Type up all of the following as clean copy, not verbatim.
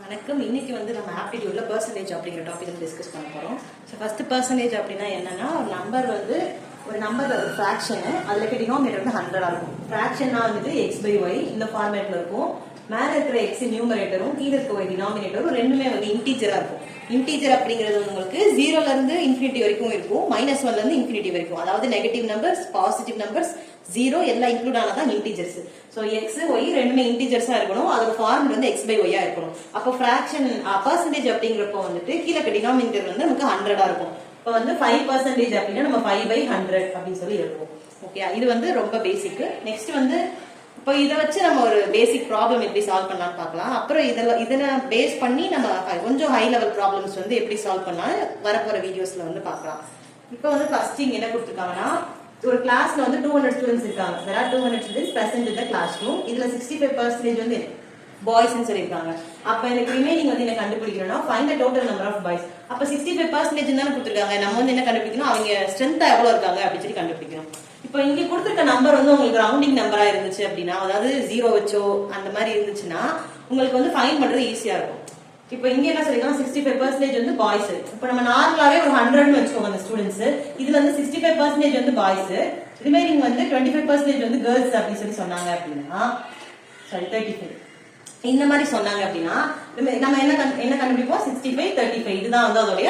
வணக்கம். இன்னைக்கு வந்து நம்ம ஆப்டிடியூட்ல பெர்சன்டேஜ் அப்படிங்கிற டாபிக் வந்து டிஸ்கஸ் பண்ண போறோம். ஸோ ஃபர்ஸ்ட் பெர்சன்டேஜ் அப்படின்னா என்னன்னா, ஒரு நம்பர் ஒரு ஃபிராக்ஷனு, அதுல டினாமினேட்டர் வந்து 100 இருக்கும். ஃபிராக்ஷன்னா வந்து x/y இந்த ஃபார்மேட்ல இருக்கும். மேல இருக்கிற x நியூமரேட்டரும் கீழே இருக்கிற y டினாமினேட்டரும் ரெண்டுமே வந்து இன்டீஜரா இருக்கும். இன்டீஜர் அப்படிங்கிறது உங்களுக்கு 0ல இருந்து இன்ஃபினிட்டி வரைக்கும் இருக்கும், -1ல இருந்து இன்ஃபினிட்டி வரைக்கும். அதாவது நெகட்டிவ் நம்பர்ஸ், பாசிட்டிவ் நம்பர்ஸ், 0 எல்லாம் இன்க்ளூட் ஆனதான் இன்டீஜர்ஸ். சோ x y ரெண்டுமே இன்டீஜர்ஸா இருக்கணும். அதோட ஃபார்முலா வந்து x/y இருக்கணும். அப்போ ஃபிராக்ஷன் பெர்சன்டேஜ் அப்படிங்கிறப்போ வந்துட்டு கீழே டினாமினேட்டர் வந்து நமக்கு 100 இருக்கும். இப்போ வந்து 5% அப்படின்னா நம்ம 5/100 அப்படின்னு சொல்லி இருக்கும். ஓகே, இது வந்து ரொம்ப பேசிக். நெக்ஸ்ட் வந்து இப்போ இதை வச்சு நம்ம ஒரு பேசிக் ப்ராப்ளம் எப்படி சால்வ் பண்ணலாம்னு பார்க்கலாம். அப்புறம் இதெல்லாம் பேஸ் பண்ணி நம்ம கொஞ்சம் ஹை லெவல் ப்ராப்ளம்ஸ் வந்து எப்படி சால்வ் பண்ணலாம் வரப்போற வீடியோஸ்ல வந்து பார்க்கலாம். இப்போ வந்து ஃபர்ஸ்ட் இங்க என்ன கொடுத்துருக்காங்கன்னா, ஒரு கிளாஸ்ல வந்து 200 ஸ்டூடெண்ட்ஸ் இருக்காங்க. there are 200 students present in the classroom. இதுல 65% வந்து பாய்ஸ் சொல்லிருக்காங்க. அப்ப எனக்கு ரிமைனிங் வந்து என்ன கண்டுபிடிக்கணும்னா, find the total number of boys. அப்ப 65% தான கொடுத்திருக்காங்க. நம்ம வந்து என்ன கண்டுபிடிக்கணும், அவங்க ஸ்ட்ரெngth எவ்வளவு இருக்காங்க அப்படி சொல்லி கண்டுபிடிக்கணும். இப்போ இங்க கொடுத்திருக்க நம்பர் வந்து உங்களுக்கு ரவுண்டிங் நம்பரா இருந்துச்சு அப்படின்னா, அதாவது 0 வச்சோ அந்த மாதிரி இருந்துச்சுன்னா உங்களுக்கு வந்து ஃபைண்ட் பண்றது ஈஸியா இருக்கும். இப்போ இங்க என்ன சொல்லிருக்காங்க, 65% வந்து பாய்ஸ். இப்போ நம்ம நார்மலாவே ஒரு 100ன்னு வச்சுக்கோங்க அந்த ஸ்டூடெண்ட்ஸ். இதுல வந்து 65% வந்து பாய்ஸ், ரிமைனிங் வந்து 25% வந்து கேர்ள்ஸ் அப்படின்னு சொல்லி சொன்னாங்க அப்படின்னா, சாரி 35 இந்த மாதிரி சொன்னாங்க அப்படின்னா நம்ம என்ன கண்டுபிடிப்போம், 65 35 இதுதான் வந்து அதோடைய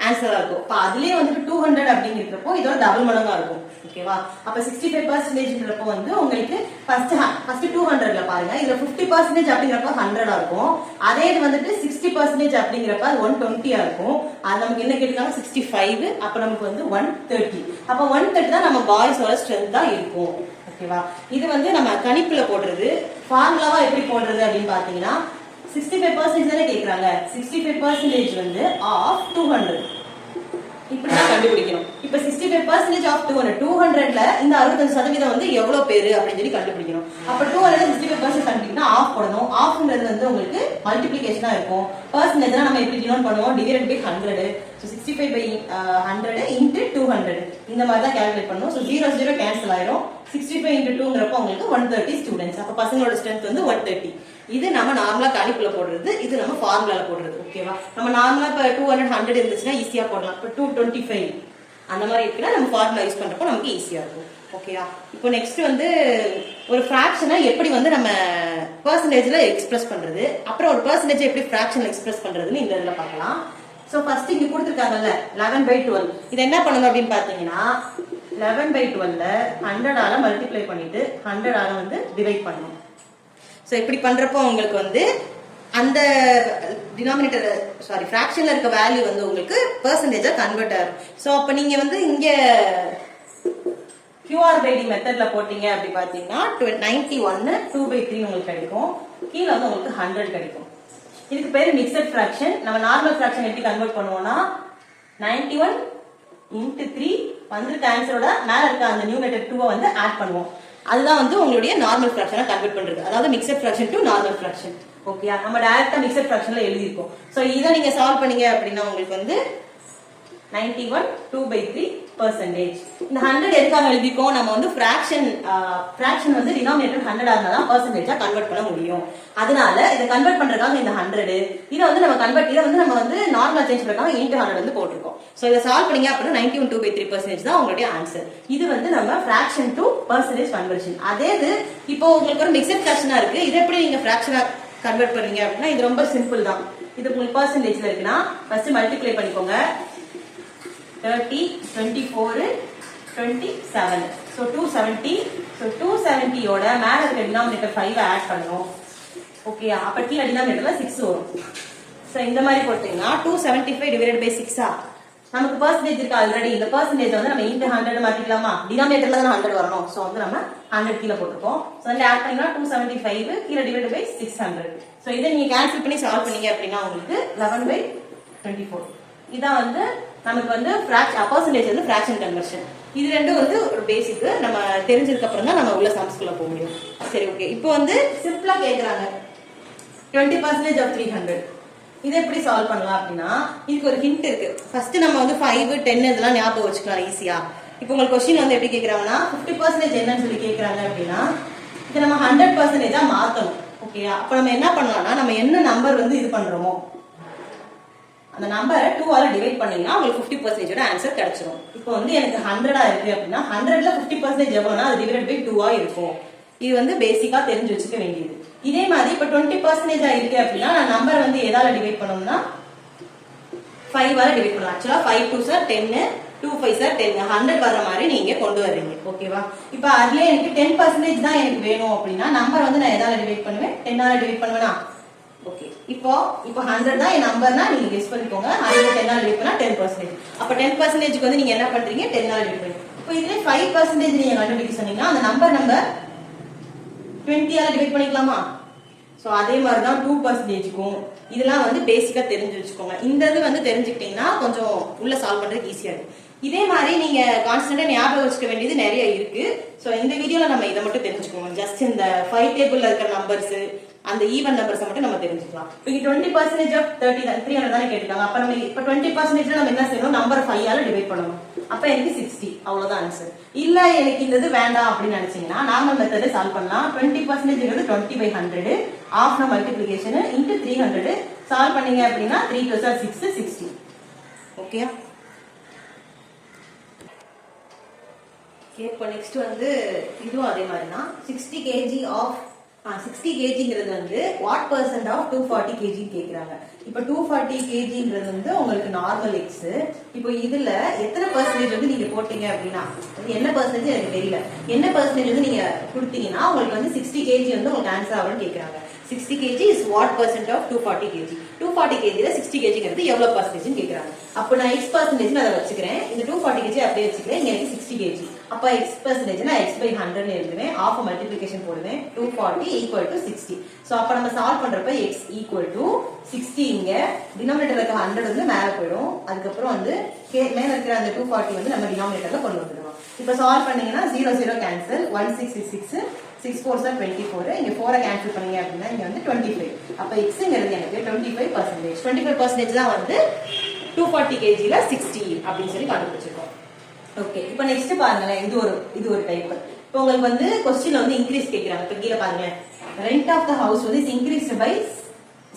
ஆன்சரா இருக்கும். அப்ப அதுலயே வந்துட்டு 200 அப்படிங்கிறப்போ இதோட டபுள் மடங்கா இருக்கும். ஓகேவா? அப்ப 65%ன்றப்போ வந்து உங்களுக்கு ஃபர்ஸ்ட் 200ல பாருங்க, இதுல 50% அப்படிங்கிறப்ப 100 இருக்கும். அதே இது வந்துட்டு 60% அப்படிங்கிறப்ப 120 இருக்கும். அது நமக்கு என்ன கேட்டிருக்காங்க, 65. அப்ப நமக்கு வந்து 130. அப்ப 130 தான் நம்ம பாய்ஸோட ஸ்ட்ரென்த்தா இருக்கும். ஓகேவா? இது வந்து நம்ம கணிப்புல போடுறது. ஃபார்முலாவா எப்படி போடுறது அப்படின்னு பாத்தீங்கன்னா, 65% தானே கேக்குறாங்க. 65% வந்து ஆஃப் 200 இப்படி தான் கண்டுபிடிக்கணும். இப்ப 65% ஆஃப் 200ல இந்த 65% வந்து எவ்வளவு பேரு அப்படின்னு சொல்லி கண்டுபிடிக்கணும். அப்ப 200 65% கண்டுபிடிக்கணும்னா ஆஃப் போடணும். ஆஃப்ங்கிறது வந்து உங்களுக்கு மல்டிப்ளிகேஷனா இருக்கும். பெர்சன்டேஜ்னா நம்ம எப்படி டினோட் பண்ணுவோம், டிவைடட் பை 100. சோ 65/100 into 200 இந்த மாதிரி தான் கால்குலேட் பண்ணனும். சோ 0 0 கேன்சல் ஆயிடும். 65 into 2ங்கறப்ப உங்களுக்கு 130 ஸ்டூடண்ட்ஸ். அப்ப பசங்களோட ஸ்ட்ரெngth வந்து 130. இது நம்ம நார்மலா கணிப்புல போடுறது, இது நம்ம ஃபார்முலால போடுறது. ஓகேவா? நம்ம நார்மலா இப்ப 200 100 இருந்துச்சுன்னா ஈஸியா போடலாம். இப்ப 225 அந்த மாதிரி இருக்குன்னா நம்ம ஃபார்முலா யூஸ் பண்றப்போ நமக்கு ஈஸியா இருக்கும். ஓகேவா? இப்போ நெக்ஸ்ட் வந்து ஒரு ஃபிராக்ஷனை எப்படி வந்து நம்ம பெர்சன்டேஜ்ல எக்ஸ்பிரஸ் பண்றது, அப்புறம் ஒரு பெர்சன்டேஜ் எப்படி ஃபிராக்ஷன்ல எக்ஸ்பிரஸ் பண்றதுன்னு இந்த இதுல பார்க்கலாம். சோ ஃபர்ஸ்ட் இங்க கொடுத்திருக்காங்கல்ல 11/12. இது என்ன பண்ணணும் அப்படின்னு பாத்தீங்கன்னா, 11/12 100ஆல மல்டிப்ளை பண்ணிட்டு 100ஆல வந்து டிவைட் பண்ணணும். சோ இப்படி பண்றப்போ உங்களுக்கு வந்து அந்த டினாமினேட்டர் ஃபிராக்ஷன்ல இருக்க வேல்யூ வந்து உங்களுக்கு பெர்சன்டேஜா கன்வெர்ட் ஆகும். சோ அப்ப நீங்க வந்து இங்க QR/D மெத்தட்ல போட்டீங்க அப்படி பாத்தீங்கன்னா 91 2/3 உங்களுக்கு கிடைக்கும். கீழ வந்து உங்களுக்கு 100 கிடைக்கும். இதுக்கு பேரு மிக்ஸட் ஃபிராக்ஷன். நம்ம நார்மல் ஃபிராக்ஷன் எப்படி கன்வெர்ட் பண்ணுவோம்னா, 91 into 3 வந்திருக்க ஆன்சரோட மேல இருக்க அந்த நியூமரேட்டர் 2 வந்து ஆட் பண்ணுவோம். அதுதான் வந்து உங்களுடைய நார்மல் ஃபிராக்ஷனை கன்வெர்ட் பண்றது. அதாவது mixed fraction to normal fraction. Okay, நம்ம டைரக்டா மிக்ஸட் ஃபிராக்ஷன்ல எழுதி இருக்கோம். சோ இத நீங்க சால்வ் பண்ணீங்க அப்படின்னா உங்களுக்கு வந்து 91 2/3%. இந்த 100 எதுக்காக எழுதிக்கோம், நம்ம வந்து ஃபிராக்ஷன் வந்து டினாமினேட்டர் 100 இருந்தா தான் பெர்சன்டேஜா கன்வெர்ட் பண்ண முடியும். அதனால இத கன்வெர்ட் பண்றதுக்காக இந்த 100 இத வந்து நம்ம வந்து நார்மலா சேஞ்ச் பண்றதுக்காக into 100 வந்து போட்டுருக்கோம். சோ இத சால்வ் பண்ணீங்க அப்படின்னா 91 2/3% தான் உங்களுடைய ஆன்சர். இது வந்து நம்ம ஃபிராக்ஷன் டு பெர்சன்டேஜ் கன்வர்ஷன். அதே இது இப்போ உங்களுக்கு ஒரு மிக்ஸட் ஃபிராக்ஷனா இருக்கு, இத எப்படி நீங்க ஃபிராக்ஷனா கன்வெர்ட் பண்ணீங்க அப்படின்னா இது ரொம்ப சிம்பிள் தான். இது உங்களுக்கு பெர்சன்டேஜ்ல இருக்குன்னா ஃபர்ஸ்ட் மல்டிப்ளை பண்ணிக்கோங்க. 30 24 27 சோ 270. சோ 270 ஓட மேல இருக்க டினாமினேட்டர் 5 ஆட் பண்ணனும். ஓகே, அப்ப கீழ டினாமினேட்டர்ல 6 வரும். சோ இந்த மாதிரி போட்டீங்கன்னா 275 divided by 6 நமக்கு பெர்சன்டேஜ் இருக்கு ஆல்ரெடி. இந்த பெர்சன்டேஜ் வந்து நம்ம into 100 மாத்திக்கலாமா, டினாமினேட்டர்ல தான் 100 வரணும். சோ வந்து நம்ம 100 கீழ போட்டுப்போம். சோ வந்து ஆட் பண்ணீங்கன்னா 275 கீழ divided by 600. சோ இத நீங்க கேன்சல் பண்ணி சால்வ் பண்ணீங்க அப்படின்னா உங்களுக்கு 11/24. இதான் வந்து நமக்கு வந்து பெர்சன்டேஜ் வந்து ஃபிராக்ஷன் கன்வர்ஷன். இது ரெண்டும் வந்து ஒரு பேசிக் நம்ம தெரிஞ்சதுக்கு அப்புறம் தான் நம்ம உள்ள சம்ஸ்குள்ள போக முடியும். சரி, ஓகே. இப்போ வந்து சிம்பிளா கேக்குறாங்க 20% of 300. இதை எப்படி சால்வ் பண்ணலாம் அப்படின்னா, இதுக்கு ஒரு ஹிண்ட் இருக்கு. ஃபர்ஸ்ட் நம்ம வந்து 5 10 இதெல்லாம் ஞாபகம் வச்சுக்கலாம் ஈஸியா. இப்போ உங்களுக்கு क्वेश्चन வந்து எப்படி கேக்குறாங்கன்னா, 50% என்னன்னு சொல்லி கேக்குறாங்க அப்படின்னா இதை நம்ம 100%ஆ மாத்தணும். ஓகேயா? அப்ப நம்ம என்ன பண்ணலாம்னா நம்ம என்ன நம்பர் வந்து இது பண்றோமோ அந்த நம்பரை 2 ஆல டிவைட் பண்ணீங்கன்னா உங்களுக்கு 50% ஆன்சர் கிடைச்சிரும். இப்போ வந்து எனக்கு 100 இருக்கு அப்படின்னா 100ல 50% எவ்வளவுனா அது டிவைடட் பை 2 இருக்கும். இது வந்து பேசிக்கா தெரிஞ்சு வச்சுக்க வேண்டியது. இதே மாதிரி இப்போ 20% இருக்கு அப்படின்னா நான் நம்பர் வந்து எதால டிவைட் பண்ணணும்னா 5 ஆல டிவைட் பண்ணலாம். ஆக்சுவலா 5 2s are 10, 2 5s are 10, 100 வர்ற மாதிரி நீங்க கொண்டு வர்றீங்க. ஓகேவா? இப்போ அதுல எனக்கு 10% தான் எனக்கு வேணும் அப்படின்னா நம்பர் வந்து நான் எதால டிவைட் பண்ணுவேன்? 10 ஆல டிவைட் பண்ணுவேனா? ஓகே. இப்போ 100 தான் என் நம்பர்னா நீங்க கெஸ் பண்ணிக்கோங்க. 100 10 ஆல டிவைட் பண்ணா 10%. அப்ப 10%க்கு வந்து நீங்க என்ன பண்றீங்க? 10 ஆல டிவைட் பண்ணுங்க. இப்போ இதுல 5% நீங்க கண்டுபிடிக்க சொன்னீங்கன்னா அந்த நம்பர் 20 ஆல டிவைட் பண்ணிக்கலாமா? சோ அதே மாதிரி தான் 2%க்கும் இதெல்லாம் வந்து பேசிக்கா தெரிஞ்சு வச்சுக்கோங்க. இந்த இது வந்து தெரிஞ்சுக்கிட்டீங்கன்னா கொஞ்சம் உள்ள சால்வ் பண்றதுக்கு ஈஸியா இருக்கும். இதே மாதிரி நீங்க கான்ஸ்டன்டா ஞாபகம் வச்சுக்க வேண்டியது நிறைய இருக்கு. சோ இந்த வீடியோல நம்ம இதை மட்டும் தெரிஞ்சுக்கோங்க. ஜஸ்ட் இந்த 5 டேபிள்ல இருக்கிற நம்பர்ஸ் அந்த ஈவன் நம்பர்ஸ் மட்டும் நம்ம தெரிஞ்சுக்கலாம். இப்போ 20% ஆஃப் 30 300 தானே கேட்டிருக்காங்க. அப்ப நம்ம இப்போ 20% நம்ம என்ன செய்யணும்? நம்பர் 5 ஆல டிவைட் பண்ணணும். அப்ப எனக்கு 60 அவ்வளவுதான் ஆன்சர். இல்ல எனக்கு இந்த இது வேண்டாம் அப்படின்னு நினைச்சீங்கன்னா நார்மல் மெத்தட் சால்வ் பண்ணலாம். 20% 20/100 ஆஃப் மல்டிப்ளிகேஷன் இன்டு 300 சால்வ் பண்ணீங்க அப்படின்னா 3 2s are 6 60. ஓகே. இப்போ நெக்ஸ்ட் வந்து இதுவும் அதே மாதிரி தான் 60 kg ஆஃப் 60 kgங்கிறது வந்து வாட் % ஆஃப் 240 kg கேக்குறாங்க. இப்போ 240 kgங்கிறது வந்து உங்களுக்கு நார்மல் எக்ஸ். இப்போ இதுல எத்தனை % வந்து நீங்க போட்டீங்க அப்படின்னா என்ன % எனக்கு தெரியல. என்ன % வந்து நீங்க கொடுத்தீங்கன்னா உங்களுக்கு வந்து 60 kg வந்து உங்களுக்கு ஆன்சர் ஆகும்னு கேக்குறாங்க. 60 kg is what % of 240 kg? 240 kg ல 60 kgங்கிறது எவ்வளவு % ன்னு கேக்குறாங்க. அப்ப நான் x % ன்னு அத வச்சுக்கிறேன். இந்த 240 kg அப்படியே வச்சுக்கிறேன். இங்க எனக்கு 60 kg. அப்ப x % நான் x by 100 ன்னு எழுதுவேன். ஆஃப் மல்டிப்ளிகேஷன் போடுவேன். 240 equal to 60. சோ அப்ப நம்ம சால்வ் பண்றப்ப x equal to 60 இங்க டினாமினேட்டர்ல இருக்க 100 வந்து மேல போயிடும். அதுக்கு அப்புறம் வந்து மேல இருக்கிற அந்த 240 வந்து நம்ம டினாமினேட்டர்ல கொண்டு வந்துடுவோம். இப்ப சால்வ் பண்ணீங்கன்னா 0 0 கேன்சல் 1666 6 4s are 24. இங்க 4 கேன்சல் பண்ணீங்க அப்படின்னா இங்க வந்து 25. அப்ப xங்கிறது எனக்கு 25%. 25% தான் வந்து 240 kg ல 60 அப்படின்னு சொல்லி கண்டுபிடிச்சிருக்கோம். ஓகே. இப்போ நெக்ஸ்ட் பாருங்களேன். இது ஒரு டைப். இப்போ உங்களுக்கு வந்து क्वेश्चनல வந்து இன்கிரீஸ் கேக்குறாங்க. இப்போ கீழ பாருங்க. ரெண்ட் ஆஃப் தி ஹவுஸ் வந்து இன்கிரீஸ்ட் பை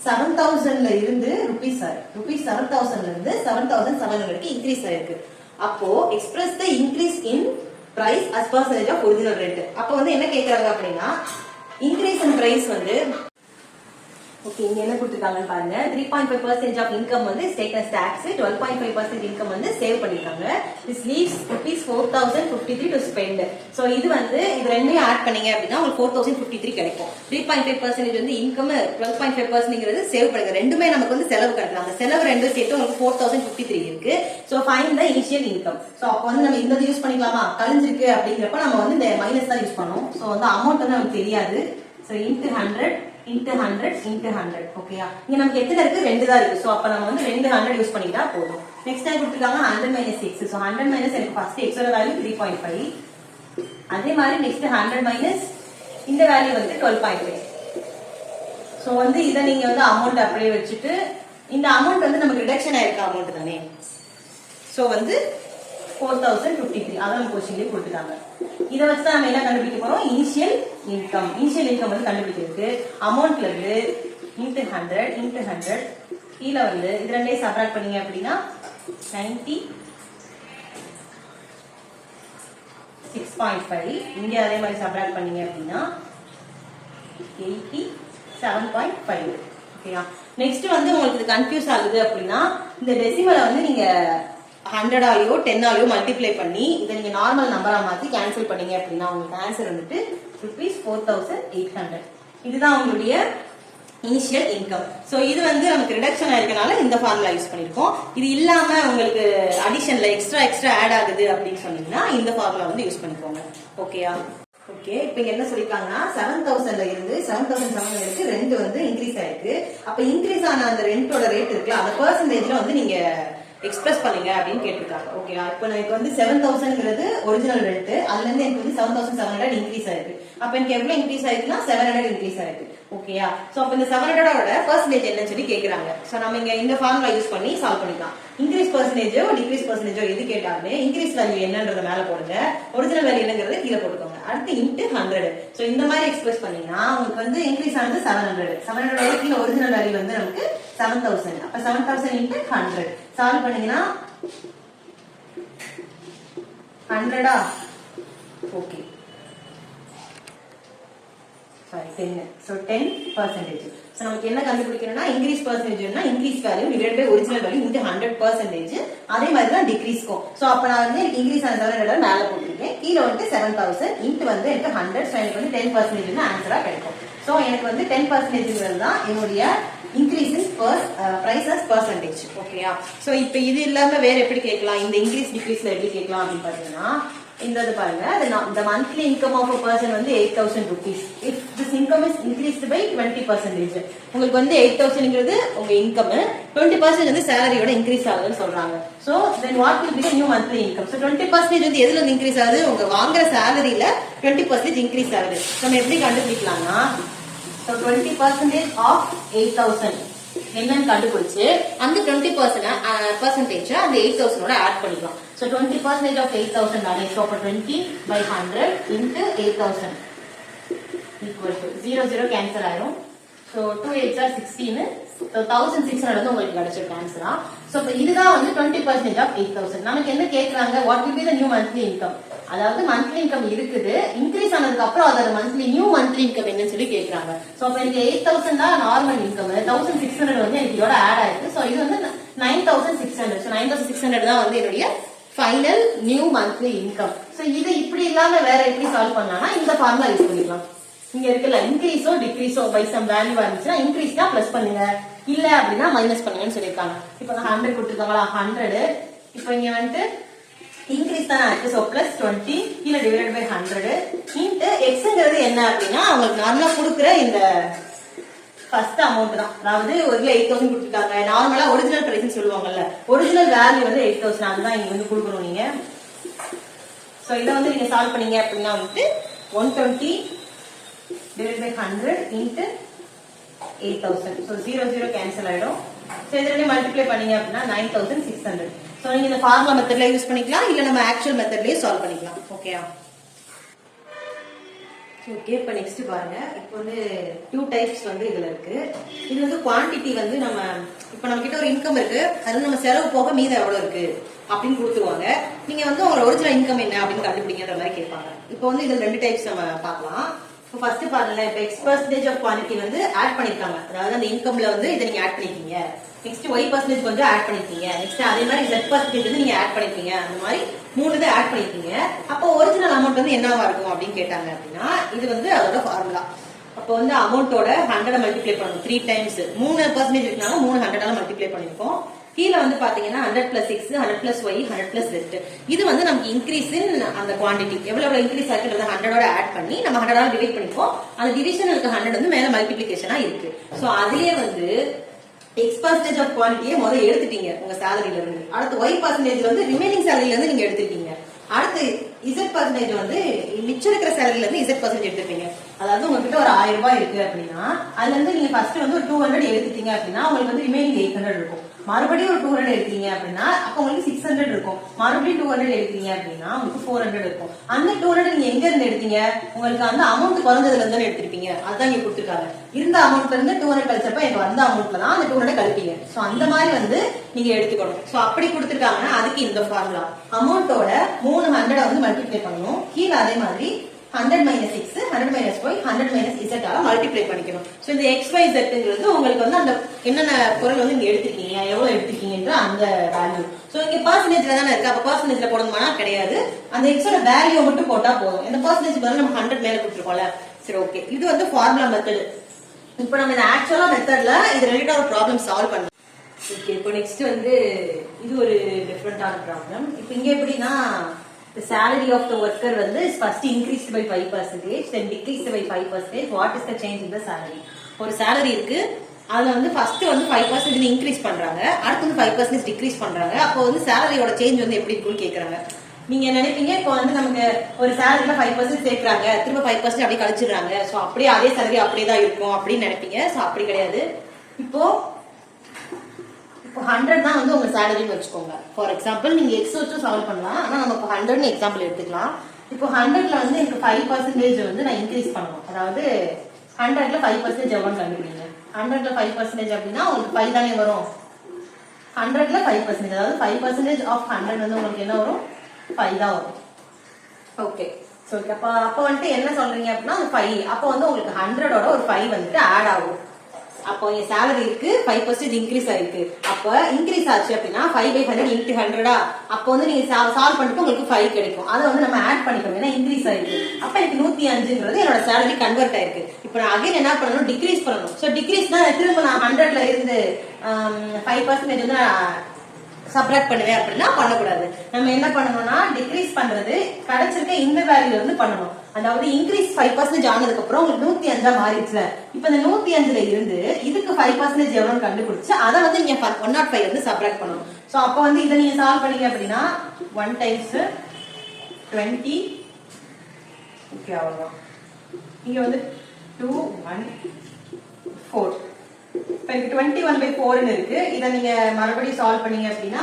7000 ல இருந்து ரூபீஸ் 7000 ல இருந்து 7700 க்கு இன்கிரீஸ் ஆயிருக்கு. அப்போ express the increase in price as percentage of original rent. அப்ப வந்து என்ன கேக்குறாங்க அப்படின்னா increase in price வந்து ஓகே இங்க என்ன கொடுத்திருக்காங்கன்னு பாருங்க. 3.5% of income வந்து taken as tax, 12.5% income வந்து சேவ் பண்ணிருக்காங்க. This leaves rupees 4053 to spend. So இது வந்து இது ரெண்டையும் ஆட் பண்ணீங்க அப்படின்னா உங்களுக்கு 4053 கிடைக்கும். 3.5% வந்து இன்கம், 12.5%ங்கிறது சேவ் பண்ணுங்க. ரெண்டுமே நமக்கு வந்து செலவு கணக்கு. அந்த செலவு ரெண்டும் சேர்த்து உங்களுக்கு 4053 இருக்கு. சோ ஃபைண்ட் தி இனிஷியல் இன்கம். சோ அப்ப வந்து நம்ம இந்த யூஸ் பண்ணிக்கலாமா? கழிஞ்சிருக்கு அப்படிங்கறப்ப நம்ம வந்து இந்த மைனஸ் தான் யூஸ் பண்ணோம். சோ வந்து அமௌண்ட் வந்து நமக்கு தெரியாது. So into 100 into 100 into 100. ஓகேயா? இங்க நமக்கு எத்தனை இருக்கு? 2 தான் இருக்கு. சோ அப்ப நம்ம வந்து 200 யூஸ் பண்ணிட்டா போதும். நெக்ஸ்ட் டைம் கொடுத்திருக்காங்க 100 minus x. சோ 100 minus எனக்கு ஃபர்ஸ்ட் x ஓட வேல்யூ 3.5. அதே மாதிரி நெக்ஸ்ட் 100 minus இந்த வேல்யூ வந்து 12.5. சோ வந்து இத நீங்க வந்து அமௌண்ட் அப்படியே வச்சிட்டு இந்த அமௌண்ட் வந்து நமக்கு ரிடக்ஷன் ஆயிருக்க அமௌண்ட் தானே. சோ வந்து 4053 அதான் நம்ம क्वेश्चनலயே கொடுத்துட்டாங்க. இத வச்சு தான் நம்ம என்ன கண்டுபிடிக்க போறோம்? Initial income. இனிஷியல் இன்கம் வந்து கண்டுபிடிக்கிறதுக்கு அமௌண்ட்ல இருந்து into 100 into 100 கீழ வந்து இது ரெண்டையும் சப்ட்ராக்ட் பண்ணீங்க அப்படினா 96.5 இங்க அதே மாதிரி சப்ட்ராக்ட் பண்ணீங்க அப்படினா 87.5. ஓகேயா? நெக்ஸ்ட் வந்து உங்களுக்கு இது கன்ஃபியூஸ் ஆகுது அப்படினா இந்த டெசிமலை வந்து நீங்க 100 ஆலயோ 10 ஆலயோ மல்டிப்ளை பண்ணி இதை நீங்க நார்மல் நம்பரா மாத்தி கேன்சல் பண்ணீங்க அப்படின்னா உங்களுக்கு ஆன்சர் வந்துட்டு ₹4800. இதுதான் உங்களுடைய இனிஷியல் இன்கம். சோ இது வந்து நமக்கு ரிடக்ஷன் ஆயிருக்கனால இந்த ஃபார்முலா யூஸ் பண்ணிருக்கோம். இது இல்லாம உங்களுக்கு அடிஷன்ல எக்ஸ்ட்ரா ஆட் ஆகுது அப்படின்னு சொன்னீங்கன்னா இந்த ஃபார்முலா வந்து யூஸ் பண்ணிக்கோங்க. ஓகேயா? ஓகே. இப்போ என்ன சொல்லிருக்காங்கன்னா 7000ல இருந்து 7700க்கு ரெண்ட் வந்து இன்க்ரீஸ் ஆயிருக்கு. அப்ப இன்க்ரீஸ் ஆன அந்த ரெண்டோட ரேட் இருக்குல்ல அந்த பெர்சன்டேஜ்ல வந்து நீங்க எக்ஸ்பிரஸ் பண்ணுங்க அப்படின்னு கேட்டிருக்காங்க. ஓகேவா? இப்போ எனக்கு வந்து 7000ங்கிறது ஒரிஜினல் ரெண்ட். அதுல இருந்து எனக்கு வந்து 7700 இன்க்ரீஸ் ஆயிருக்கு. அப்ப எனக்கு எவ்வளவு இன்க்ரீஸ் ஆயிருக்குன்னா 700 இன்க்ரீஸ் ஆயிருக்கு. ஓகேயா? சோ அப்ப இந்த 700ஓட பெர்சன்டேஜ் என்னன்னு சொல்லி கேக்குறாங்க. சோ நம்ம இங்க இந்த ஃபார்முலா யூஸ் பண்ணி சால்வ் பண்ணிக்கலாம். இன்கிரீஸ் பெர்சன்டேஜோ டிக்ரீஸ் பெர்சன்டேஜோ எது கேட்டாலுமே இன்கிரீஸ் வேல்யூ என்னன்றத மேல போடுங்க, ஒரிஜினல் வேல்யூ என்னங்கறத கீழ போட்டுக்கோங்க. அடுத்து இன்டு 100. சோ இந்த மாதிரி எக்ஸ்பிரஸ் பண்ணீங்கன்னா உங்களுக்கு வந்து இன்கிரீஸ் ஆனது 700. 700 கீழ ஒரிஜினல் வேல்யூ வந்து நமக்கு 7000. அப்ப 7000 இன்டு 100 சால்வ் பண்ணீங்கன்னா 100 ஓகே. Sorry, 10. So 10%. So நமக்கு என்ன கண்டுபிடிக்கணும்னா இன்கிரீஸ் பெர்சன்டேஜ்னா increase value divided by original value into 100%. அதே மாதிரி தான் டிக்ரீஸ்க்கும். சோ அப்ப நான் வந்து இன்கிரீஸ் ஆன 700 மேல போட்டுருக்கேன், கீழ வந்து 7000 இன்டு வந்து எனக்கு 100. சோ எனக்கு வந்து 10% ஆன்சரா கிடைக்கும். சோ எனக்கு வந்து 10% தான் என்னுடைய இன்கிரீஸ் இன் பிரைசஸ் பெர்சன்டேஜ். ஓகேயா? சோ இப்போ இது இல்லாம வேற எப்படி கேட்கலாம், இந்த இன்கிரீஸ் டிக்ரீஸ்ல எப்படி கேட்கலாம் அப்படின்னு பாத்தீங்கன்னா இந்த இது பாருங்க, the monthly income of a person வந்து 8000 rupees. If this income is increased by 20%, உங்களுக்கு வந்து 8000ங்கிறது உங்க இன்கம், 20% வந்து சேலரியோட இன்க்ரீஸ் ஆகுதுன்னு சொல்றாங்க. So then what will be the new monthly income? So 20% வந்து எதுல இருந்து இன்க்ரீஸ் ஆகுது, உங்க வாங்குற சேலரியில 20% இன்க்ரீஸ் ஆகுது. நம்ம எப்படி கண்டுபிடிக்கலாம்னா so 20% of 8000 என்னன்னு கண்டுபிடிச்சு அந்த 20% அந்த 8000ஓட ஆட் பண்ணிக்கலாம். So 20% of 8000 தானே, so அப்ப 20 by 100 into 8000 equal to 0 cancel ஆயிரும். So 2 8 are 16. So 1600 வந்து உங்களுக்கு கிடைச்சிருக்கு ஆன்சரா. So இப்ப இதுதான் வந்து 20% of 8000. நமக்கு என்ன கேக்குறாங்க, what will be the new monthly income? அதாவது மந்த்லி இன்கம் இருக்குது, இன்க்ரீஸ் ஆனதுக்கு அப்புறம் அதோட நியூ மந்த்லி இன்கம் என்னன்னு சொல்லி கேக்குறாங்க. சோ அப்ப எனக்கு 8000 தான் நார்மல் இன்கம், 1600 வந்து எனக்கு இதோட ஆட் ஆயிருக்கு. சோ இது வந்து 9600. சோ 9600 தான் வந்து என்னுடைய final new monthly income. So இது இப்படி இல்லாம வேற எப்படி சால்வ் பண்ணலாம்னா இந்த ஃபார்முலா யூஸ் பண்ணிக்கலாம். இங்க இருக்குல்ல இன்க்ரீஸோ டிக்ரீஸோ பை சம் வேல்யூ வந்துச்சுன்னா இன்க்ரீஸ்னா பிளஸ் பண்ணுங்க, இல்ல அப்படின்னா மைனஸ் பண்ணுங்கன்னு சொல்லிருக்காங்க. இப்போ 100 கொடுத்துருக்காங்களா, 100. இப்போ இங்க வந்துட்டு இன்க்ரீஸ் தானே இருக்கு, சோ பிளஸ் 20 கீழே டிவைடட் பை 100 இன்டு எக்ஸ்ங்கிறது என்ன அப்படின்னா அவங்களுக்கு நார்மலா கொடுக்குற இந்த ஃபர்ஸ்ட் அமௌண்ட் தான். அதாவது ஒரு 8000 கொடுத்துருக்காங்க, நார்மலா ஒரிஜினல் பிரைஸ் சொல்லுவாங்கல்ல, ஒரிஜினல் வேல்யூ வந்து 8000, அதுதான் இங்க வந்து கொடுக்கணும் நீங்க. சோ இதை வந்து நீங்க சால்வ் பண்ணீங்க அப்படின்னா வந்துட்டு 120 divided by 100 into 8000. So 0 cancel ஆயிடும். So இதனை மல்டிப்ளை பண்ணீங்க அப்படின்னா 9600. So நீங்க இந்த ஃபார்முலா மெத்தட்ல யூஸ் பண்ணிக்கலாம், இல்ல நம்ம ஆக்சுவல் மெத்தட்லயே சால்வ் பண்ணிக்கலாம். ஓகேயா? ஓகே, இப்போ நெக்ஸ்ட் பாருங்க. இப்போ வந்து 2 டைப்ஸ் வந்து இதுல இருக்கு. இது வந்து குவாண்டிட்டி வந்து நம்ம இப்போ நம்ம கிட்ட ஒரு இன்கம் இருக்கு, அது நம்ம செலவு போக மீதம் எவ்வளவு இருக்கு அப்படின்னு கொடுத்துருவாங்க. நீங்க வந்து உங்களோட ஒரிஜினல் இன்கம் என்ன அப்படின்னு கண்டுபிடிக்கிற மாதிரி கேட்பாங்க. இப்போ வந்து இதுல 2 டைப்ஸ் நம்ம பார்க்கலாம். ஃபர்ஸ்ட் பாருங்க, இப்போ X% ஆஃப் குவாண்டிட்டி வந்து ஆட் பண்ணிருக்காங்க, அதாவது அந்த இன்கம்ல வந்து இதை நீங்க ஆட் பண்ணிருக்கீங்க. நெக்ஸ்ட் Y% கொஞ்சம் ஆட் பண்ணிருக்கீங்க, நெக்ஸ்ட் அதே மாதிரி Z% வந்து நீங்க ஆட் பண்ணிருக்கீங்க. அந்த மாதிரி 3 இதை ஆட் பண்ணிருக்கீங்க. அப்போ ஒரிஜினல் அமௌண்ட் வந்து என்னவா இருக்கும் அப்படின்னு கேட்டாங்க அப்படின்னா இது வந்து அதோட ஃபார்முலா. அப்போ வந்து அமௌண்ட்டோட 100 மல்டிப்ளை பண்ணணும் 3 டைம்ஸ். 3% இருக்கனால 300 மல்டிப்ளை பண்ணிருக்கோம். கீழே வந்து பாத்தீங்கன்னா 100 plus X, 100 plus Y, 100 plus Z. இது வந்து நமக்கு இன்க்ரீஸ் இன் அந்த குவாண்டிட்டி எவ்வளவு இன்க்ரீஸ் ஆகுறத 100ஓட ஆட் பண்ணி நம்ம 100ஆல டிவைட் பண்ணிப்போம். அந்த டிவிஷனுக்கு 100 வந்து மேல மல்டிப்ளிகேஷனா இருக்கு. சோ அதுலயே வந்து X% ஆஃப் குவாண்டிட்டியை முதல்ல எடுத்துட்டீங்க உங்க சேலரியில இருந்து. அடுத்து Y% வந்து ரிமைனிங் சேலரியில இருந்து நீங்க எடுத்துட்டீங்க. அடுத்து Z% வந்து மிச்சம் இருக்கிற சேலரியில இருந்து Z% எடுத்துப்பீங்க. அதாவது உங்ககிட்ட ஒரு 1000 ரூபாய் இருக்கு அப்படின்னா அதுல இருந்து நீங்க ஃபர்ஸ்ட் வந்து ஒரு 200 எடுத்துட்டீங்க அப்படின்னா உங்களுக்கு வந்து ரிமைனிங் 800 இருக்கும். மறுபடியும் ஒரு 200 எடுத்தீங்க அப்படின்னா அப்ப உங்களுக்கு 600 இருக்கும். மறுபடியும் 200 எடுத்தீங்க அப்படின்னா உங்களுக்கு 400 இருக்கும். அந்த 200 நீங்க எங்க இருந்து எடுத்தீங்க, உங்களுக்கு அந்த அமௌண்ட் குறைஞ்சதுல இருந்து எடுத்திருப்பீங்க. அதுதான் இங்க கொடுத்துருக்காங்க. இருந்த அமௌண்ட்ல இருந்து 200 கழிச்சப்ப எனக்கு வந்த அமௌண்ட்ல தான் அந்த 200 கழிப்பீங்க. சோ அந்த மாதிரி வந்து நீங்க எடுத்துக்கணும். சோ அப்படி கொடுத்துருக்காங்கன்னா அதுக்கு இந்த ஃபார்முலா அமௌண்ட்டோட 300 வந்து மல்டிப்ளை பண்ணணும். கீழே அதே மாதிரி 100 minus X, 100 minus Y, 100 minus Z ஆல மல்டிப்ளை பண்ணிக்கணும். சோ இந்த XYZங்கிறது உங்களுக்கு வந்து அந்த என்னென்ன பொருள் வந்து நீங்க எடுத்துக்கீங்க, எவ்வளவு எடுத்துக்கீங்கன்ற அந்த வேல்யூ. சோ இங்க பெர்சன்டேஜ்ல தானே இருக்கு, அப்ப பெர்சன்டேஜ்ல போடணுமா கிடையாது, அந்த X ஓட வேல்யூ மட்டும் போட்டா போதும். இந்த பெர்சன்டேஜ் பதிலா நம்ம 100 மேல கொடுத்துருக்கோம்ல. சரி, ஓகே, இது வந்து ஃபார்முலா மெத்தட். இப்போ நம்ம இந்த ஆக்சுவலா மெத்தட்ல இது ரிலேட்டட் ஒரு ப்ராப்ளம் சால்வ் பண்ணலாம். ஓகே, இப்போ நெக்ஸ்ட் வந்து இது ஒரு டிஃபரெண்டான ப்ராப்ளம். இப்போ இங்க எப்படின்னா the salary of the worker வந்து is first increased by 5%, then decreased by 5%. What is the change in the salary? ஒரு salary இருக்கு, அதுல வந்து ஃபர்ஸ்ட் வந்து 5% இன்க்ரீஸ் பண்றாங்க, அடுத்து வந்து 5% டிக்ரீஸ் பண்றாங்க. அப்போ வந்து சாலரியோட சேஞ்ச் வந்து எப்படி இருக்குன்னு கேக்குறாங்க. நீங்க நினைப்பீங்க இப்போ வந்து நமக்கு ஒரு சேலரில 5% சேர்க்கிறாங்க, திரும்ப 5% அப்படியே கழிச்சிடுறாங்க, ஸோ அப்படியே அதே சேலரி அப்படியே தான் இருக்கும் அப்படின்னு நினைப்பீங்க. ஸோ அப்படி கிடையாது. இப்போ 100 தான் வந்து உங்க சேலரின்னு வச்சுக்கோங்க. ஃபார் எக்ஸாம்பிள் நீங்க எக்ஸ் வச்சு சால்வ் பண்ணலாம், ஆனா நமக்கு 100ன்னு எக்ஸாம்பிள் எடுத்துக்கலாம். இப்போ 100ல வந்து எனக்கு 5% வந்து நான் இன்க்ரீஸ் பண்ணணும். அதாவது 100ல 5% எவ்வளோன்னு கண்டுபிடிங்க. 100ல 5% அப்படின்னா உங்களுக்கு 5 தானே வரும். 100ல 5%, அதாவது 5% ஆஃப் 100 வந்து உங்களுக்கு என்ன வரும்? 5 தான் வரும். ஓகே. ஸோ அப்போ வந்துட்டு என்ன சொல்றீங்க அப்படின்னா 5. அப்போ வந்து உங்களுக்கு 100ஓட ஒரு 5 வந்துட்டு ஆட் ஆகும். அப்போ என் சேலரி இருக்கு 5% இன்க்ரீஸ் ஆயிருக்கு. அப்போ இன்க்ரீஸ் ஆச்சு அப்படின்னா 5/100 இன்ட்டு 100 அப்போ வந்து நீங்க சால்வ் பண்ணிட்டு உங்களுக்கு 5 கிடைக்கும். அதை வந்து நம்ம ஆட் பண்ணிக்கணும், ஏன்னா இன்க்ரீஸ் ஆயிருக்கு. அப்ப எனக்கு 105ங்கிறது என்னோட சேலரி கன்வெர்ட் ஆயிருக்கு. இப்போ நான் அகைன் என்ன பண்ணணும்? டிக்ரீஸ் பண்ணணும். ஸோ டிக்ரீஸ்னா திரும்ப நான் 100ல இருந்து 5% வந்து சப்ராக்ட் பண்ணுவேன் அப்படின்னா பண்ணக்கூடாது. நம்ம என்ன பண்ணணும்னா டிக்ரீஸ் பண்றது கிடைச்சிருக்க இந்த வேல்யூல இருந்து பண்ணணும். அதாவது இன்க்ரீஸ் 5% ஆனதுக்கு அப்புறம் உங்களுக்கு 105 மாறிடுச்சுல. இப்ப இந்த 105ல இருந்து இதுக்கு 5% எவ்வளவு கண்டுபிடிச்சு அதை வந்து நீங்க 105 வந்து சப்ராக்ட் பண்ணணும். சோ அப்ப வந்து இதை நீங்க சால்வ் பண்ணீங்க அப்படின்னா 1 டைம்ஸ் 20 ஓகே அவ்வளவுதான். இங்க வந்து 2 1 4. இப்போ எனக்கு 21/4 இருக்கு. இதை நீங்க மறுபடியும் சால்வ் பண்ணீங்க அப்படின்னா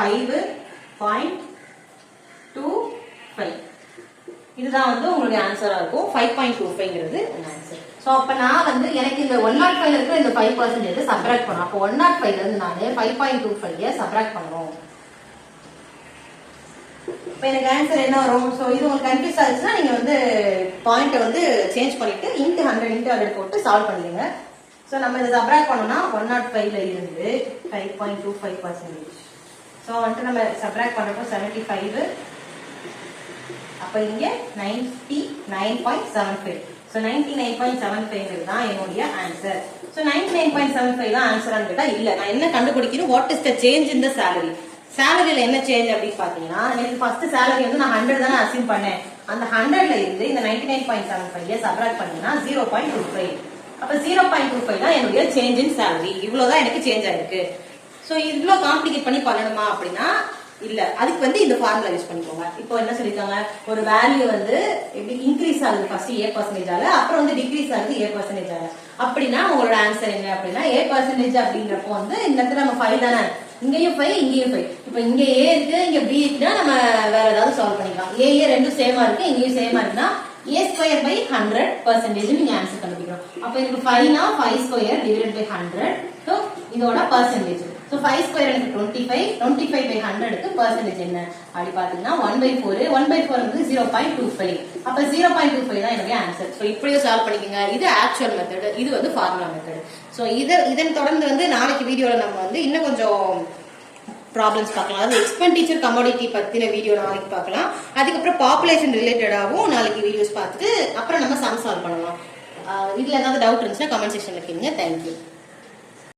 5.25 இதுதான் வந்து உங்களுக்கு ஆன்சரா இருக்கும். 5.25ங்கிறது உங்க ஆன்சர். ஸோ அப்ப நான் வந்து எனக்கு இந்த 105ல இருக்கிற இந்த 5% சப்ராக்ட் பண்ணணும். அப்போ 105ல இருந்து நான் 5.25 சப்ராக்ட் பண்ணணும். இப்போ எனக்கு ஆன்சர் என்ன வரும்? ஸோ இது உங்களுக்கு கன்ஃபியூஸ் ஆச்சுன்னா நீங்க வந்து பாயிண்ட்டை வந்து சேஞ்ச் பண்ணிட்டு இன்ட்டு 100 போட்டு சால்வ் பண்ணிடுங்க. ஸோ நம்ம இதை சப்ராக்ட் பண்ணோம்னா 105ல இருந்து 5.25%. ஸோ வந்துட்டு நம்ம சப்ராக்ட் பண்ணுறப்போ 75. அப்போ இங்கே 99.75. ஸோ 99.75 தான் என்னுடைய ஆன்சர். ஸோ 99.75 தான் ஆன்சரான்னு கேட்டால் இல்லை. நான் என்ன கண்டுபிடிக்கணும்? What is the change in the salary. சேலரியில என்ன சேஞ்ச் அப்படின்னு பாத்தீங்கன்னா எனக்கு ஃபர்ஸ்ட் சேலரி வந்து நான் 100 தானே அசியூம் பண்ணேன். அந்த 100ல இருந்து இந்த 99.75 சப்ராக்ட் பண்ணீங்கன்னா 0.25. அப்ப 0.25 தான் என்னுடைய சேஞ்ச் இன் சேலரி. இவ்வளவுதான் எனக்கு சேஞ்ச் ஆயிருக்கு. சோ இவ்வளவு காம்ப்ளிகேட் பண்ணி பண்ணணுமா அப்படின்னா இல்ல. அதுக்கு வந்து இந்த ஃபார்முலா யூஸ் பண்ணிக்கோங்க. இப்போ என்ன சொல்லிருக்காங்க? ஒரு வேல்யூ வந்து எப்படி இன்க்ரீஸ் ஆகுது ஃபர்ஸ்ட் A%, அப்புறம் வந்து டிக்ரீஸ் ஆகுது A%. அப்படின்னா உங்களோட ஆன்சர் என்ன அப்படின்னா A% அப்படின்றப்போ வந்து இந்த இடத்துல நம்ம 5 தானே, இங்கேயும் 5 இங்கேயும் 5. இப்போ இங்க A இருக்கு இங்க B இருக்குன்னா நம்ம வேற ஏதாவது சால்வ் பண்ணிக்கலாம். A ரெண்டும் சேமா இருக்கு, இங்கேயும் சேமா இருக்குன்னா A²/100% நீங்க ஆன்சர் கண்டுபிடிக்கணும். அப்ப எனக்கு 5 னா 5² டிவைடட் பை 100. சோ இதோட பெர்சன்டேஜ். சோ 5² எனக்கு 25. 25/100 க்கு பெர்சன்டேஜ் என்ன அப்படி பாத்தீங்கன்னா 1/4. 1/4 வந்து 0.25. அப்ப 0.25 தான் என்னுடைய ஆன்சர். சோ இப்படியே சால்வ் பண்ணிக்கங்க. இது ஆக்சுவல் மெத்தட், இது வந்து ஃபார்முலா மெத்தட். சோ இதன் தொடர்ந்து வந்து நாளைக்கு வீடியோல நம்ம வந்து இன்னும் கொஞ்சம் ப்ராப்ளம்ஸ் பார்க்கலாம். அது எக்ஸ்பெண்டிச்சர் கமோடிட்டி பத்தின வீடியோ நாளைக்கு பார்க்கலாம். அதுக்கப்புறம் பாப்புலேஷன் ரிலேட்டடாகவும் நாளைக்கு வீடியோஸ் பார்த்துட்டு அப்புறம் நம்ம சம் சால்வ் பண்ணலாம். இதுல ஏதாவது டவுட் இருந்துச்சுன்னா கமெண்ட் செக்ஷன்ல கேளுங்க. தேங்க்யூ.